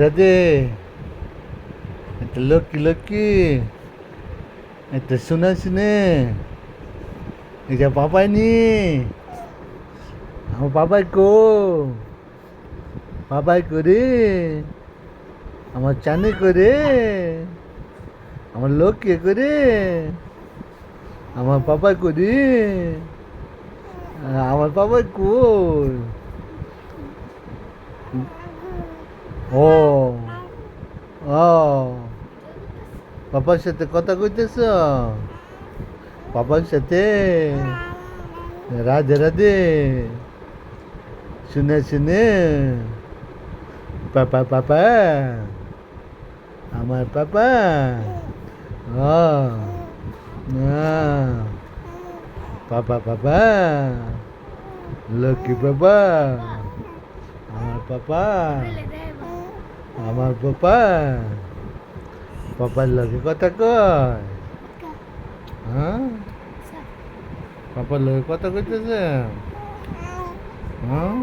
রাধে, একটা লক্ষ্মী লক্ষ্মী, একটা শুনে শুনে, এটা পাপাই নি, আমার পাপাই কো, পাপাই করে, আমার চানে করে, আমার লক্ষ্মী করে, আমার পাপাই করে, আমার পাপাই কই, ও ও পাপার সাথে কথা কইতেছ, পাপার সাথে রাধে রাধে, শুনে শুনে, পাপা পাপা, আমার পাপা, ও পাপা পাপা, লক্ষ্মী পাপা, আমার পাপা, আমার পাপা, পাপার লগে কথা কয়, হ্যাঁ, পাপার লগে কথা কইতেছে, হ্যাঁ।